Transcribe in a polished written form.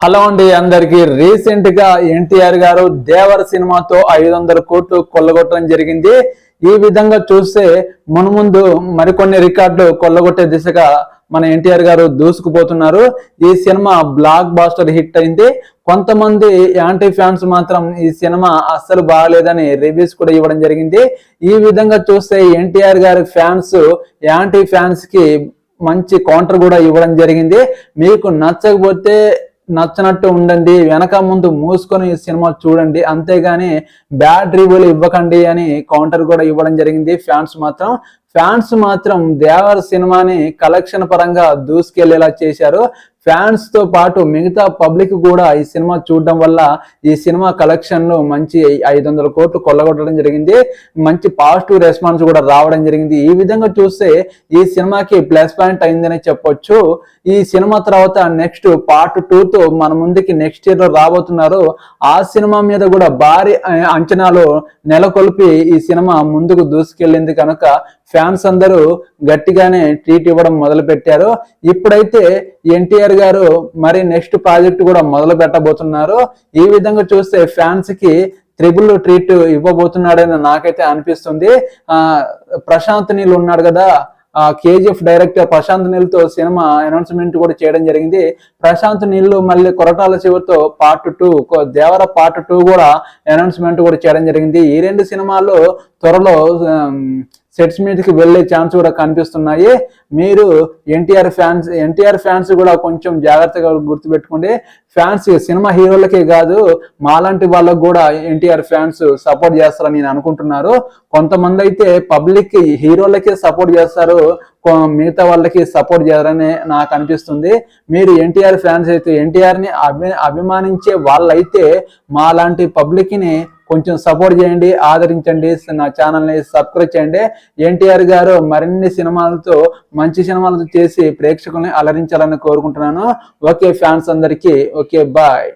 Hello అండి అందరికి recent గా ఎన్టీఆర్ గారు దేవర సినిమాతో 500 కోట్లు కొల్లగొట్టడం జరిగింది. ఈ విధంగా చూస్తే మున్ముందు మరికొన్ని రికార్డులు కొల్లగొట్టే దిశగా మన ఎన్టీఆర్ గారు దూసుకుపోతున్నారు. ఈ సినిమా బ్లాక్ బాస్టర్ హిట్ అయింది. కొంతమంది యాంటీ ఫ్యాన్స్ మాత్రం ఈ సినిమా అస్సలు బాగాలేదని రివ్యూస్ కూడా ఇవ్వడం జరిగింది. ఈ విధంగా చూస్తే ఎన్టీఆర్ గారి ఫ్యాన్స్ యాంటీ ఫ్యాన్స్ కి మంచి కౌంటర్ కూడా ఇవ్వడం జరిగింది. మీకు నచ్చకపోతే నచ్చనట్టు ఉండండి, వెనక ముందు మూసుకొని ఈ సినిమా చూడండి, అంతేగాని బ్యాడ్ రివ్యూలు ఇవ్వకండి అని కౌంటర్ కూడా ఇవ్వడం జరిగింది. ఫ్యాన్స్ మాత్రం దేవర సినిమాని కలెక్షన్ పరంగా దూసుకెళ్లేలా చేశారు. ఫ్యాన్స్ తో పాటు మిగతా పబ్లిక్ కూడా ఈ సినిమా చూడడం వల్ల ఈ సినిమా కలెక్షన్ లో మంచి 500 కోట్లు కొల్లగొట్టడం జరిగింది. మంచి పాజిటివ్ రెస్పాన్స్ కూడా రావడం జరిగింది. ఈ విధంగా చూస్తే ఈ సినిమాకి ప్లస్ పాయింట్ అయిందని చెప్పొచ్చు. ఈ సినిమా తర్వాత నెక్స్ట్ పార్ట్ 2తో మన ముందుకి నెక్స్ట్ ఇయర్ లో రాబోతున్నారు. ఆ సినిమా మీద కూడా భారీ అంచనాలు నెలకొల్పి ఈ సినిమా ముందుకు దూసుకెళ్ళింది కనుక ఫ్యాన్స్ అందరూ గట్టిగానే ట్రీట్ ఇవ్వడం మొదలు పెట్టారు. ఇప్పుడైతే ఎన్టీఆర్ గారు మరి నెక్స్ట్ ప్రాజెక్ట్ కూడా మొదలు పెట్టబోతున్నారు. ఈ విధంగా చూస్తే ఫ్యాన్స్ కి ట్రిపుల్ ట్రీట్ ఇవ్వబోతున్నాడని నాకైతే అనిపిస్తుంది. ప్రశాంత్ నీల్ ఉన్నాడు కదా, కేజీఎఫ్ డైరెక్టర్ ప్రశాంత్ నీల్తో సినిమా అనౌన్స్మెంట్ కూడా చేయడం జరిగింది. ప్రశాంత్ నీల్ మళ్ళీ కొరటాల శివతో పార్ట్ 2 దేవర పార్ట్ 2 కూడా అనౌన్స్మెంట్ కూడా చేయడం జరిగింది. ఈ రెండు సినిమాల్లో త్వరలో సెట్స్ మీదకి వెళ్లే ఛాన్స్ కూడా కనిపిస్తున్నాయి. మీరు ఎన్టీఆర్ ఫ్యాన్స్ కూడా కొంచెం జాగ్రత్తగా గుర్తుపెట్టుకోండి. ఫ్యాన్స్ సినిమా హీరోలకే కాదు, మాలాంటి వాళ్ళకు కూడా ఎన్టీఆర్ ఫ్యాన్స్ సపోర్ట్ చేస్తారని నేను అనుకుంటున్నారు. కొంతమంది అయితే పబ్లిక్ హీరోలకే సపోర్ట్ చేస్తారు, మిగతా వాళ్ళకి సపోర్ట్ చేయాలని నాకు అనిపిస్తుంది. మీరు ఎన్టీఆర్ ఫ్యాన్స్ అయితే ఎన్టీఆర్ ని అభిమానించే వాళ్ళైతే మాలాంటి పబ్లిక్ ని కొంచెం సపోర్ట్ చేయండి, ఆదరించండి, నా ఛానల్ ని సబ్స్క్రైబ్ చేయండి. ఎన్టీఆర్ గారు మరిన్ని సినిమాలతో మంచి సినిమాలతో చేసి ప్రేక్షకుల్ని అలరించాలని కోరుకుంటున్నాను. ఓకే ఫ్యాన్స్ అందరికీ ఓకే బాయ్.